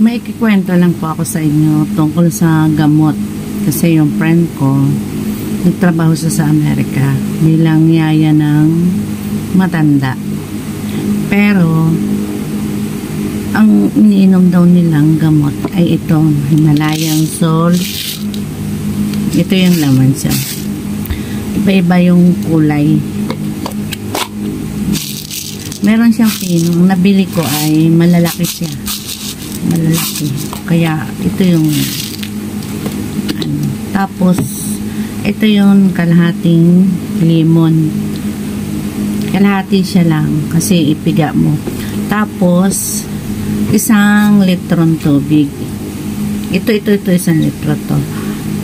May ikikwento lang po ako sa inyo tungkol sa gamot. Kasi yung friend ko, nagtrabaho siya sa Amerika bilang yaya ng matanda. Pero, ang iniinom daw nilang gamot ay itong Himalayan Salt. Ito yung laman siya. Iba-iba yung kulay. Meron siyang pinong. Nabili ko ay malalaki siya. Malalaki. Kaya ito yung tapos ito yung kalahating lemon. Kalahati siya lang kasi ipiga mo. Tapos 1 litrong tubig. Ito 1 litro to.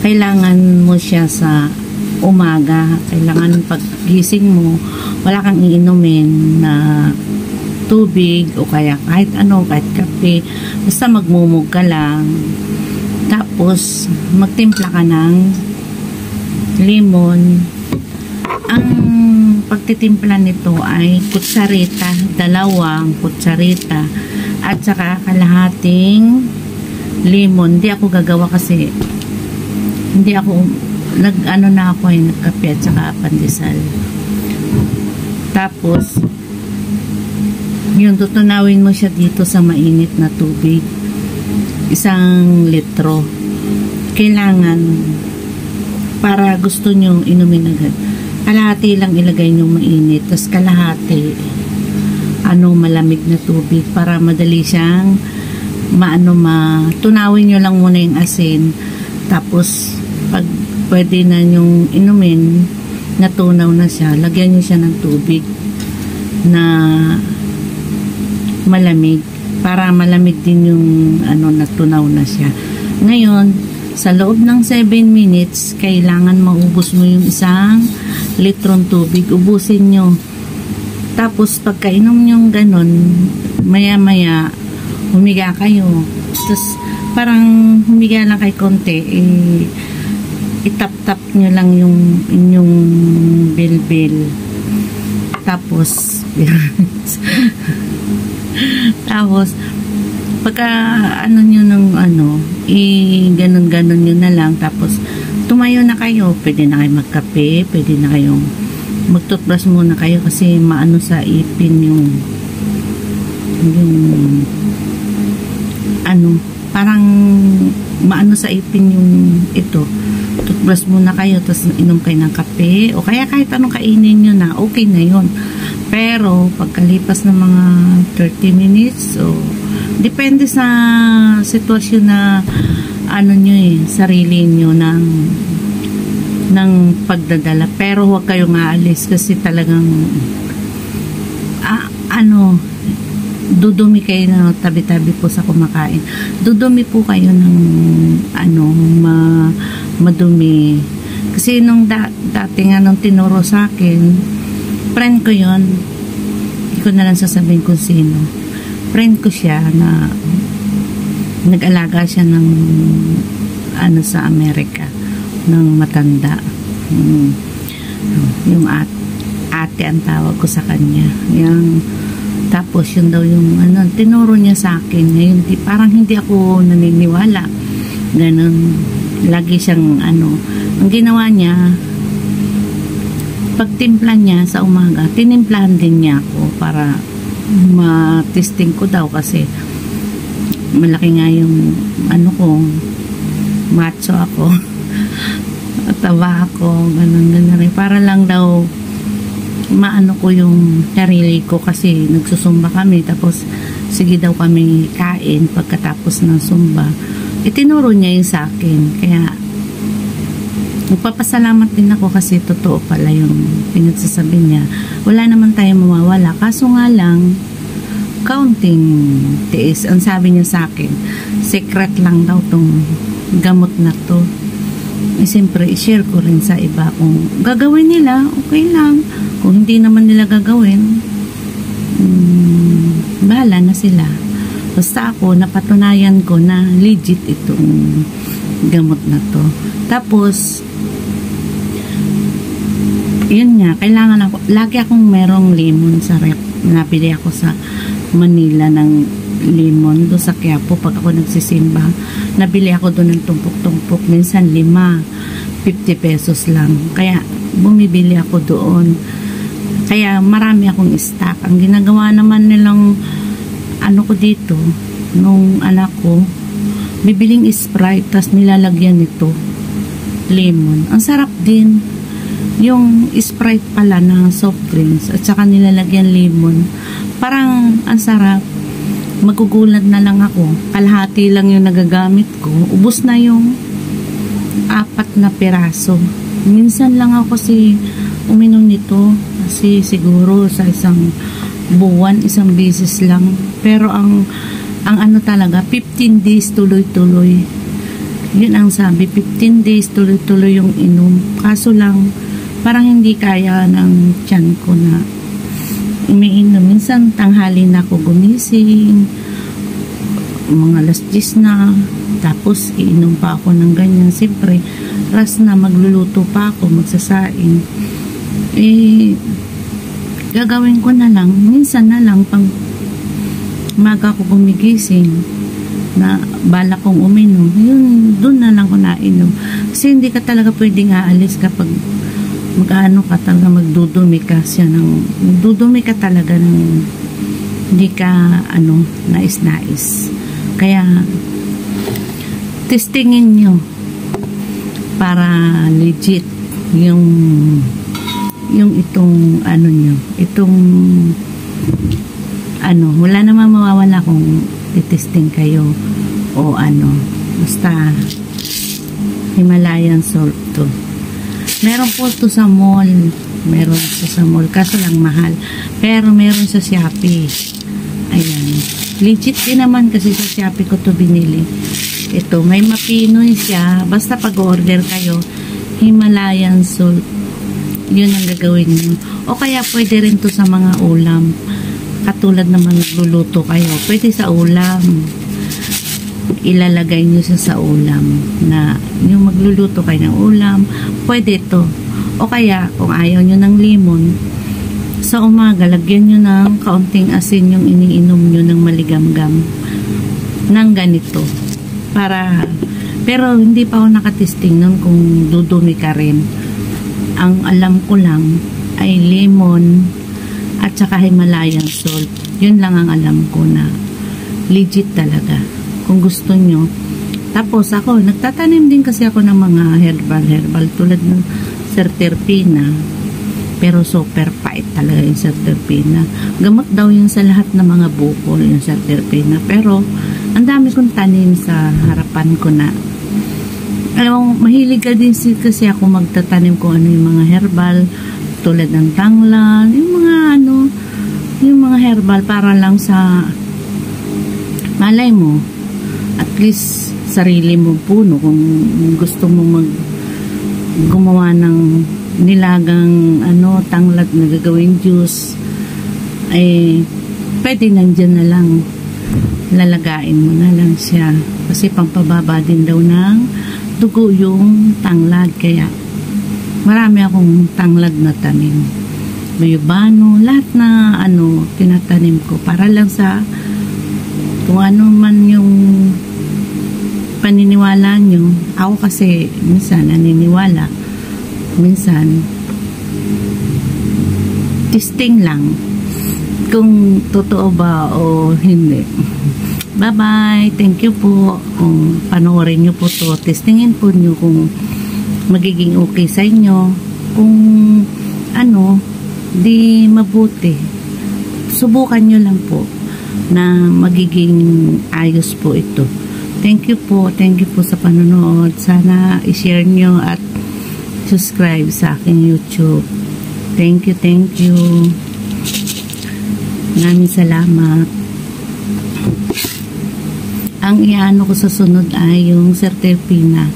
Kailangan mo siya sa umaga. Kailangan paggising mo, wala kang iinumin na tubig o kaya kahit ano, kahit kape. Basta magmumug ka lang. Tapos, magtimpla ka ng lemon. Ang pagtitimpla nito ay kutsarita, 2 kutsarita at saka kalahating lemon. Hindi ako gagawa kasi hindi ako nag-ano na ako ay nagkape at saka pandesal. Tapos yun, tutunawin mo siya dito sa mainit na tubig. 1 litro. Kailangan para gusto nyo inumin agad. Kalahati lang ilagay nyo mainit. Tapos kalahati malamig na tubig para madali siyang tunawin nyo lang muna yung asin. Tapos pag pwede na nyong inumin, natunaw na siya, lagyan nyo siya ng tubig na malamig para malamig din yung natunaw na siya. Ngayon, sa loob ng 7 minutes, kailangan maubos mo yung 1 litrong tubig. Ubusin nyo. Tapos, pagkainom nyo ganon, maya-maya, humiga kayo. Tapos, parang humiga lang kay konti, itap-tap nyo lang yung inyong bilbil. Tapos, pagka nyo ng ganon-ganon nyo na lang, tapos tumayo na kayo, pwede na kayo magkape, pwede na kayong mag-toothbrush muna kayo kasi maano sa ipin yung parang maano sa ipin yung ito. Toothbrush muna kayo, tapos inom kayo ng kape o kaya kahit anong kainin nyo na, okay na yun. Pero pagkalipas ng mga 30 minutes o depende sa sitwasyon na sarili nyo ng pagdadala. Pero huwag kayong aalis kasi talagang dudumi kayo na tabi-tabi po sa kumakain. Dudumi po kayo ng madumi. Kasi nung dati nga nung tinuro sa akin, friend ko yon, hindi ko na lang sasabihin kung sino. Friend ko siya na nag-alaga siya ng sa Amerika ng matanda. Yung ate ang tawag ko sa kanya. Tapos yun daw yung tinuro niya sa akin. Ngayon parang hindi ako naniniwala. Ganun. Lagi siyang ang ginawa niya, pagtimpla niya sa umaga, tinimplahan din niya ako para ma-testing ko daw kasi malaki nga yung ko, macho ako, taba ako, ganun rin. Para lang daw maano ko yung sarili ko kasi nagsusumba kami, tapos sige daw kami kain pagkatapos ng sumba. Itinuro niya yung sa akin, kaya magpapasalamat din ako kasi totoo pala yung pinagsasabi niya. Wala naman tayong mawawala. Kaso nga lang, counting tiis. Ang sabi niya sa akin, secret lang daw tong gamot na to. Siyempre, i-share ko rin sa iba. Kung gagawin nila, okay lang. Kung hindi naman nila gagawin, bahala na sila. Basta ako, napatunayan ko na legit itong gamot na to. Tapos, yun nga, kailangan ako, lagi akong merong lemon sa rep. Nabili ako sa Manila ng lemon doon sa Quiapo pag ako nagsisimba. Nabili ako doon ng tumpok-tumpok, minsan 5, 50 pesos lang. Kaya bumibili ako doon. Kaya marami akong stock. Ang ginagawa naman nilang ano ko dito, nung anak ko, bibiling Sprite, tas nilalagyan nito lemon. Ang sarap din. Yung Sprite pala na soft drinks at saka nilalagyan lemon. Parang ang sarap. Magugulat na lang ako. Kalahati lang yung nagagamit ko. Ubus na yung 4 na piraso. Minsan lang ako uminom nito kasi siguro sa isang buwan, isang beses lang. Pero ang ano talaga, 15 days tuloy-tuloy. Yun ang sabi, 15 days tuloy-tuloy yung inom. Kaso lang, parang hindi kaya ng tiyan ko na umiinom. Minsan tanghali na ako gumising, mga alas 10 na, tapos iinom pa ako ng ganyan. Siyempre, ras na magluluto pa ako, magsasaing. Gagawin ko na lang, minsan na lang pang maga ko gumigising na bala kong uminom, yun, doon na lang ko nainom. Kasi hindi ka talaga pwedeng aalis kapag mag-ano ka talaga, magdudumi ka magdudumi ka talaga ng hindi ka nais-nais. Kaya testingin nyo para legit yung itong wala namang mawawala kung titesting kayo o basta Himalayan salt to. Meron po to sa mall, kaso lang mahal, pero meron sa Shopee. Ayan, legit din naman kasi sa Shopee ko to binili. Ito, may mapinoy siya, basta pag order kayo Himalayan salt, yun ang gagawin nyo. O kaya pwede rin to sa mga ulam, katulad naman nagluluto kayo, pwede sa ulam, ilalagay nyo sa ulam, na yung magluluto kayo ng ulam, pwede to. O kaya kung ayaw nyo ng lemon, sa umaga lagyan nyo ng kaunting asin yung iniinom nyo ng maligamgam ng ganito, pero hindi pa ako nakatesting nun kung dudumi ka rin. Ang alam ko lang ay lemon at saka Himalayan salt. Yun lang ang alam ko na legit talaga. Kung gusto nyo. Tapos ako, nagtatanim din kasi ako ng mga herbal tulad ng serterpina. Pero super pait talaga yung serterpina. Gamot daw yun sa lahat ng mga bukol yung serterpina. Pero ang dami kong tanim sa harapan ko na. Alam mo, mahilig ka din kasi ako magtatanim kung ano yung mga herbal tulad ng tanglan, yung mga herbal para lang sa malay mo, at least sarili mo puno. Kung gusto mo gumawa ng nilagang tanglad na gagawin juice, ay pwede nandyan na lang, lalagain mo na lang siya kasi pampababa din daw ng dugo yung tanglad. Kaya marami akong tanglad na tanim, bayubano, lahat na tinatanim ko para lang sa kung ano man yung paniniwala nyo. Ako kasi minsan naniniwala, minsan testing lang kung totoo ba o hindi. Bye bye, thank you po. Kung panoorin nyo po to, testingin po nyo kung magiging okay sa inyo. Kung di mabuti, subukan nyo lang po na magiging ayos po ito. Thank you po sa panonood. Sana i-share nyo at subscribe sa aking YouTube. Thank you. Maraming salamat. Ang iano ko sa sunod ay yung serterpina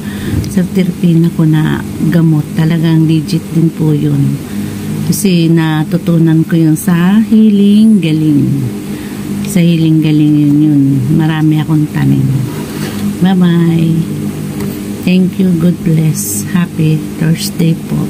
ko na gamot. Talagang legit din po yun. Kasi natutunan ko yun sa Healing Galing. Sa Healing Galing yun. Marami akong tanim. Bye bye. Thank you. God bless. Happy Thursday po.